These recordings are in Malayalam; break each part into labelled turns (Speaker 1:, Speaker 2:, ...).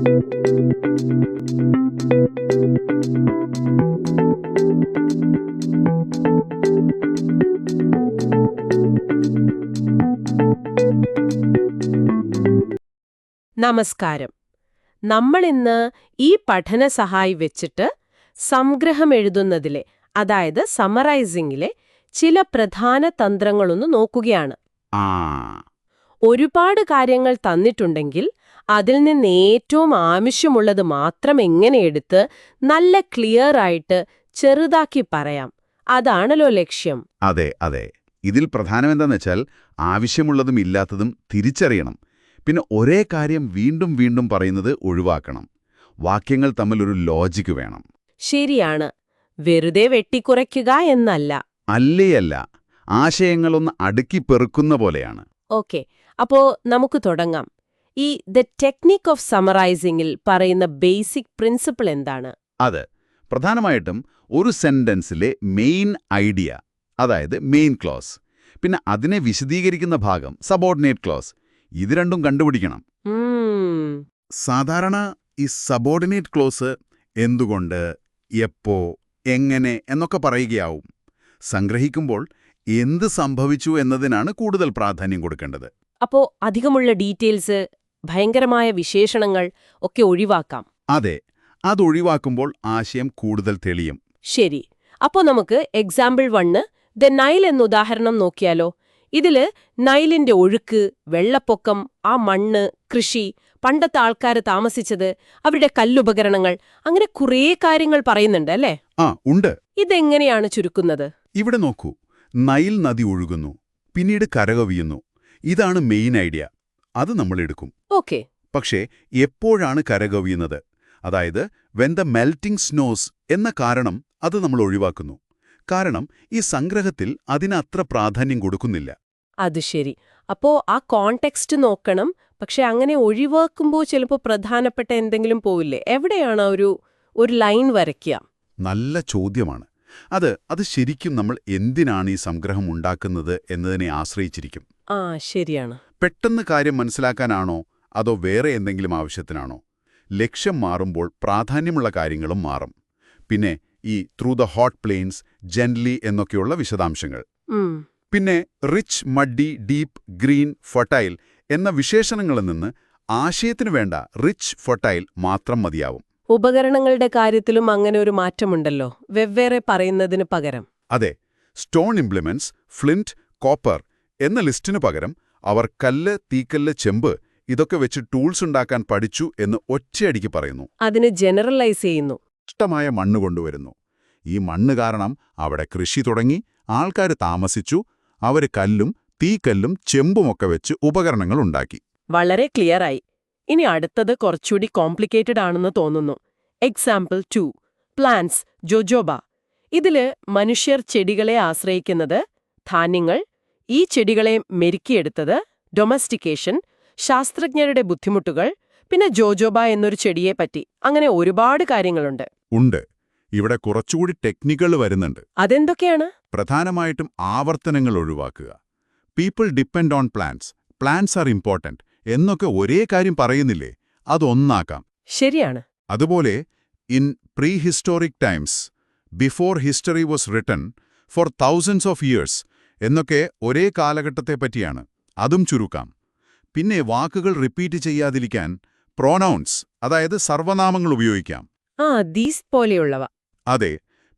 Speaker 1: നമസ്കാരം. നമ്മളിന്ന് ഈ പഠന സഹായി വെച്ചിട്ട് സംഗ്രഹം എഴുതുന്നതിലെ, അതായത് സമറൈസിംഗിലെ ചില പ്രധാന തന്ത്രങ്ങളൊന്ന് നോക്കുകയാണ്. ഒരുപാട് കാര്യങ്ങൾ തന്നിട്ടുണ്ടെങ്കിൽ അതിൽ നിന്ന് ഏറ്റവും ആവശ്യമുള്ളത് മാത്രം എങ്ങനെ എടുത്ത് നല്ല ക്ലിയർ ആയിട്ട് ചെറുതാക്കി പറയാം, അതാണല്ലോ ലക്ഷ്യം.
Speaker 2: അതെ അതെ. ഇതിൽ പ്രധാനമെന്താന്ന് വെച്ചാൽ ആവശ്യമുള്ളതും ഇല്ലാത്തതും തിരിച്ചറിയണം. പിന്നെ ഒരേ കാര്യം വീണ്ടും വീണ്ടും പറയുന്നത് ഒഴിവാക്കണം. വാക്യങ്ങൾ തമ്മിലൊരു ലോജിക്ക് വേണം.
Speaker 1: ശരിയാണ്. വെറുതെ വെട്ടിക്കുറയ്ക്കുക എന്നല്ല.
Speaker 2: അല്ലേയല്ല, ആശയങ്ങളൊന്ന് അടുക്കി പെറുക്കുന്ന പോലെയാണ്.
Speaker 1: ഓക്കെ, അപ്പോ നമുക്ക് തുടങ്ങാം. ഈ ദ ടെക്നിക് ഓഫ് സമറൈസിംഗിൽ പറയുന്ന ബേസിക് പ്രിൻസിപ്പിൾ എന്താണ്?
Speaker 2: അത് പ്രധാനമായിട്ടും ഒരു സെന്റൻസിലെ മെയിൻ ഐഡിയ, അതായത് മെയിൻ ക്ലോസ്, പിന്നെ അതിനെ വിശദീകരിക്കുന്ന ഭാഗം സബോർഡിനേറ്റ് ക്ലോസ്, ഇത് രണ്ടും കണ്ടുപിടിക്കണം. സാധാരണ ഈ സബോർഡിനേറ്റ് ക്ലോസ് എന്തുകൊണ്ട്, എപ്പോ, എങ്ങനെ എന്നൊക്കെ പറയുകയാവും. സംഗ്രഹിക്കുമ്പോൾ എന്ത് സംഭവിച്ചു എന്നതിനാണ് കൂടുതൽ പ്രാധാന്യം കൊടുക്കേണ്ടത്.
Speaker 1: അപ്പോ അധികമുള്ള ഡീറ്റെയിൽസ്, ഭയങ്കരമായ വിശേഷണങ്ങൾ ഒക്കെ ഒഴിവാക്കാം.
Speaker 2: അതെ, അതൊഴിവാക്കുമ്പോൾ ആശയം കൂടുതൽ തെളിയും.
Speaker 1: ശരി. അപ്പോ നമുക്ക് എക്സാമ്പിൾ 1 ദ നൈൽ എന്ന ഉദാഹരണം നോക്കിയാലോ? ഇതില് നൈലിന്റെ ഒഴുക്ക്, വെള്ളപ്പൊക്കം, ആ മണ്ണ്, കൃഷി, പണ്ടത്തെ ആൾക്കാര് താമസിച്ചത്, അവരുടെ കല്ലുപകരണങ്ങൾ, അങ്ങനെ കുറേ കാര്യങ്ങൾ പറയുന്നുണ്ട് അല്ലേ?
Speaker 2: ഉണ്ട്.
Speaker 1: ഇതെങ്ങനെയാണ് ചുരുക്കുന്നത്?
Speaker 2: ഇവിടെ നോക്കൂ. നൈൽ നദി ഒഴുകുന്നു, പിന്നീട് കരകവിയുന്നു. ഇതാണ് മെയിൻ ഐഡിയ. അത് നമ്മൾ എടുക്കും.
Speaker 1: ഓക്കെ.
Speaker 2: പക്ഷേ എപ്പോഴാണ് കരകവിയുന്നത്, അതായത് വെൻ ദ മെൽറ്റിംഗ് സ്നോസ് എന്ന കാരണം, അത് നമ്മൾ ഒഴിവാക്കുന്നു. കാരണം ഈ സംഗ്രഹത്തിൽ അതിനത്ര പ്രാധാന്യം കൊടുക്കുന്നില്ല.
Speaker 1: അത് ശരി. അപ്പോ ആ കോണ്ടെക്സ്റ്റ് നോക്കണം. പക്ഷെ അങ്ങനെ ഒഴിവാക്കുമ്പോൾ ചിലപ്പോൾ പ്രധാനപ്പെട്ട എന്തെങ്കിലും പോവില്ലേ? എവിടെയാണ് ഒരു ലൈൻ വരയ്ക്കുക?
Speaker 2: നല്ല ചോദ്യമാണ്. അത് ശരിക്കും നമ്മൾ എന്തിനാണ് ഈ സംഗ്രഹം ഉണ്ടാക്കുന്നത് എന്നതിനെ ആശ്രയിച്ചിരിക്കും.
Speaker 1: ശരിയാണ്.
Speaker 2: പെട്ടെന്ന് കാര്യം മനസ്സിലാക്കാനാണോ, അതോ വേറെ എന്തെങ്കിലും ആവശ്യത്തിനാണോ? ലക്ഷ്യം മാറുമ്പോൾ പ്രാധാന്യമുള്ള കാര്യങ്ങളും മാറും. പിന്നെ ഈ through the hot plains, gently എന്നൊക്കെയുള്ള വിശദാംശങ്ങൾ. പിന്നെ rich, muddy, deep, green, fertile എന്ന വിശേഷണങ്ങളിൽ നിന്ന് ആശയത്തിനു വേണ്ട റിച്ച്, ഫെർട്ടൈൽ മാത്രം മതിയാവും.
Speaker 1: ഉപകരണങ്ങളുടെ കാര്യത്തിലും അങ്ങനെ ഒരു മാറ്റമുണ്ടല്ലോ, വെവ്വേറെ പറയുന്നതിന് പകരം.
Speaker 2: അതെ, സ്റ്റോൺ ഇംപ്ലിമെന്റ്സ്, ഫ്ലിന്റ്, കോപ്പർ എന്ന ലിസ്റ്റിനു പകരം അവർ കല്ല്, തീക്കല്ല്, ചെമ്പ് ഇതൊക്കെ വെച്ച് ടൂൾസ് ഉണ്ടാക്കാൻ പഠിച്ചു എന്ന് ഒറ്റയടിക്ക് പറയുന്നു.
Speaker 1: അതിന് ജനറലൈസ് ചെയ്യുന്നു.
Speaker 2: ഇഷ്ടമായ മണ്ണ് കൊണ്ടുവരുന്നു. ഈ മണ്ണ് കാരണം അവിടെ കൃഷി തുടങ്ങി, ആൾക്കാർ താമസിച്ചു, അവർ കല്ലും തീക്കല്ലും ചെമ്പുമൊക്കെ വെച്ച് ഉപകരണങ്ങൾ ഉണ്ടാക്കി.
Speaker 1: വളരെ ക്ലിയറായി. ഇനി അടുത്തത് കുറച്ചുകൂടി കോംപ്ലിക്കേറ്റഡ് ആണെന്ന് തോന്നുന്നു. Example 2 plants, jojoba. ഇതില് മനുഷ്യർ ചെടികളെ ആശ്രയിക്കുന്നത്, ധാന്യങ്ങൾ, ഈ ചെടികളെ മെരുക്കിയെടുത്തത്, ഡൊമസ്റ്റിക്കേഷൻ, ശാസ്ത്രജ്ഞരുടെ ബുദ്ധിമുട്ടുകൾ, പിന്നെ ജോജോബ എന്നൊരു ചെടിയെപ്പറ്റി, അങ്ങനെ ഒരുപാട് കാര്യങ്ങളുണ്ട്.
Speaker 2: ഉണ്ട്. ഇവിടെ കുറച്ചുകൂടി ടെക്നിക്കുകൾ വരുന്നുണ്ട്.
Speaker 1: അതെന്തൊക്കെയാണ്?
Speaker 2: പ്രധാനമായിട്ടും ആവർത്തനങ്ങൾ ഒഴിവാക്കുക. People depend on plants, plants are important എന്നൊക്കെ ഒരേ കാര്യം പറയുന്നില്ലേ, അതൊന്നാക്കാം.
Speaker 1: ശരിയാണ്.
Speaker 2: അതുപോലെ in prehistoric times, before history was written, for thousands of years എന്നൊക്കെ ഒരേ കാലഘട്ടത്തെ പറ്റിയാണ്, അതും ചുരുക്കാം. പിന്നെ വാക്കുകൾ റിപ്പീറ്റ് ചെയ്യാതിരിക്കാൻ പ്രോനൗൺസ്, അതായത് സർവനാമങ്ങൾ ഉപയോഗിക്കാം.
Speaker 1: ദീസ് പോലെയുള്ളവ.
Speaker 2: അതെ.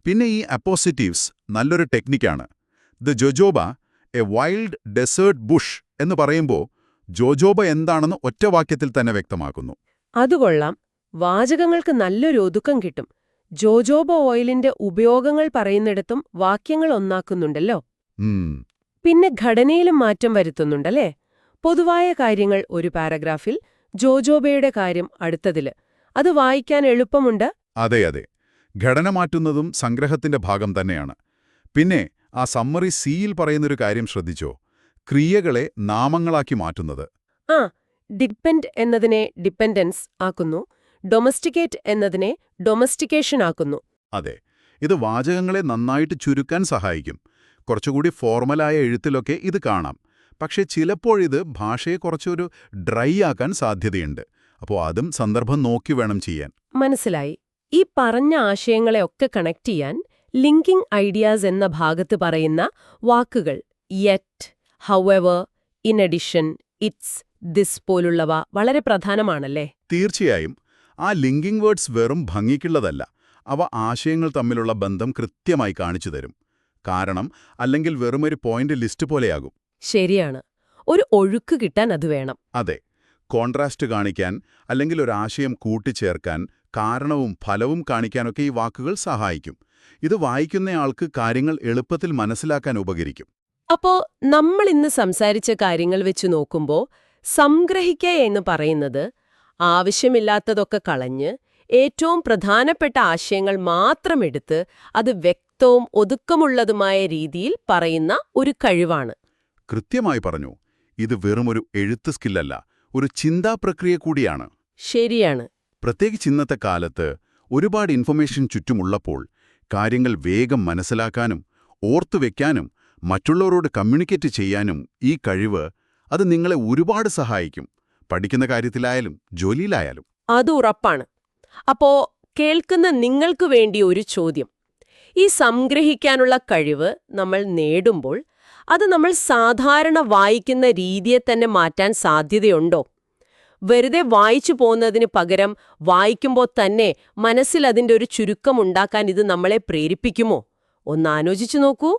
Speaker 2: പിന്നെ ഈ അപ്പോസിറ്റീവ്സ് നല്ലൊരു ടെക്നിക്കാണ്. The jojoba, a wild desert bush എന്ന് പറയുമ്പോൾ ജോജോബ എന്താണെന്ന് ഒറ്റവാക്യത്തിൽ തന്നെ വ്യക്തമാക്കുന്നു.
Speaker 1: അതുകൊള്ളാം. വാചകങ്ങൾക്ക് നല്ലൊരു ഒതുക്കം കിട്ടും. ജോജോബ ഓയിലിന്റെ ഉപയോഗങ്ങൾ പറയുന്നിടത്തും വാക്യങ്ങൾ ഒന്നാക്കുന്നുണ്ടല്ലോ. പിന്നെ ഘടനയിലും മാറ്റം വരുത്തുന്നുണ്ടല്ലേ? പൊതുവായ കാര്യങ്ങൾ ഒരു പാരഗ്രാഫിൽ, ജോജോബയുടെ കാര്യം അടുത്തതില്. അത് വായിക്കാൻ എളുപ്പമുണ്ട്.
Speaker 2: അതെ അതെ. ഘടന മാറ്റുന്നതും സംഗ്രഹത്തിന്റെ ഭാഗം തന്നെയാണ്. പിന്നെ ആ സമ്മറി സിയിൽ പറയുന്നൊരു കാര്യം ശ്രദ്ധിച്ചോ? ക്രിയകളെ നാമങ്ങളാക്കി മാറ്റുന്നത്.
Speaker 1: ഡിപ്പെൻഡ് എന്നതിനെ ഡിപ്പെൻഡൻസ് ആക്കുന്നു, ഡൊമസ്റ്റിക്കേറ്റ് എന്നതിനെ ഡൊമസ്റ്റിക്കേഷൻ ആക്കുന്നു.
Speaker 2: അതെ, ഇത് വാചകങ്ങളെ നന്നായിട്ട് ചുരുക്കാൻ സഹായിക്കും. കുറച്ചുകൂടി ഫോർമലായ എഴുത്തിലൊക്കെ ഇത് കാണാം. പക്ഷേ ചിലപ്പോഴിത് ഭാഷയെ കുറച്ചൊരു ഡ്രൈ ആക്കാൻ സാധ്യതയുണ്ട്. അപ്പോൾ അതും സന്ദർഭം നോക്കി വേണം ചെയ്യാൻ.
Speaker 1: മനസ്സിലായി. ഈ പറഞ്ഞ ആശയങ്ങളെയൊക്കെ കണക്ട് ചെയ്യാൻ ലിങ്കിങ് ഐഡിയാസ് എന്ന ഭാഗത്ത് പറയുന്ന വാക്കുകൾ yet, however, in addition, it's, this പോലുള്ളവ വളരെ പ്രധാനമാണല്ലേ?
Speaker 2: തീർച്ചയായും. ആ ലിങ്കിങ് വേർഡ്സ് വെറും ഭംഗിക്കുള്ളതല്ല. അവ ആശയങ്ങൾ തമ്മിലുള്ള ബന്ധം കൃത്യമായി കാണിച്ചു തരും. കാരണം അല്ലെങ്കിൽ വെറുമൊരു പോയിന്റ് ലിസ്റ്റ് പോലെയാകും.
Speaker 1: ശരിയാണ്. ഒരു ഒഴുക്ക് കിട്ടാൻ അത് വേണം.
Speaker 2: അതെ. കോൺട്രാസ്റ്റ് കാണിക്കാൻ അല്ലെങ്കിൽ ഒരു ആശയം കൂട്ടിച്ചേർക്കാൻ കാരണവും ഫലവും കാണിക്കാനൊക്കെ ഈ വാക്കുകൾ സഹായിക്കും. ഇത് വായിക്കുന്നയാൾക്ക് കാര്യങ്ങൾ എളുപ്പത്തിൽ മനസ്സിലാക്കാൻ ഉപകരിക്കും.
Speaker 1: അപ്പോ നമ്മൾ ഇന്ന് സംസാരിച്ച കാര്യങ്ങൾ വെച്ച് നോക്കുമ്പോ സംഗ്രഹിക്കുക എന്ന് പറയുന്നത് ആവശ്യമില്ലാത്തതൊക്കെ കളഞ്ഞ് ഏറ്റവും പ്രധാനപ്പെട്ട ആശയങ്ങൾ മാത്രം എടുത്ത് അത് വ്യക്തവും ഒതുക്കമുള്ളതുമായ രീതിയിൽ പറയുന്ന ഒരു കഴിവാണ്.
Speaker 2: കൃത്യമായി പറഞ്ഞു. ഇത് വെറുമൊരു എഴുത്ത് സ്കില്ലല്ല, ഒരു ചിന്താപ്രക്രിയ കൂടിയാണ്.
Speaker 1: ശരിയാണ്.
Speaker 2: പ്രത്യേകിച്ച് ഇന്നത്തെ കാലത്ത് ഒരുപാട് ഇൻഫർമേഷൻ ചുറ്റുമുള്ളപ്പോൾ കാര്യങ്ങൾ വേഗം മനസ്സിലാക്കാനും ഓർത്തുവെക്കാനും മറ്റുള്ളവരോട് കമ്മ്യൂണിക്കേറ്റ് ചെയ്യാനും ഈ കഴിവ് അത് നിങ്ങളെ ഒരുപാട് സഹായിക്കും. പഠിക്കുന്ന കാര്യത്തിലായാലും ജോലിയിലായാലും.
Speaker 1: അത് ഉറപ്പാണ്. അപ്പോ കേൾക്കുന്ന നിങ്ങൾക്ക് വേണ്ടി ഒരു ചോദ്യം. ഈ സംഗ്രഹിക്കാനുള്ള കഴിവ് നമ്മൾ നേടുമ്പോൾ അത് നമ്മൾ സാധാരണ വായിക്കുന്ന രീതിയെ തന്നെ മാറ്റാൻ സാധ്യതയുണ്ടോ? വെറുതെ വായിച്ചു പോകുന്നതിന് പകരം വായിക്കുമ്പോൾ തന്നെ മനസ്സിൽ അതിൻ്റെ ഒരു ചുരുക്കം ഉണ്ടാക്കാൻ ഇത് നമ്മളെ പ്രേരിപ്പിക്കുമോ? ഒന്ന് ആലോചിച്ചു നോക്കൂ.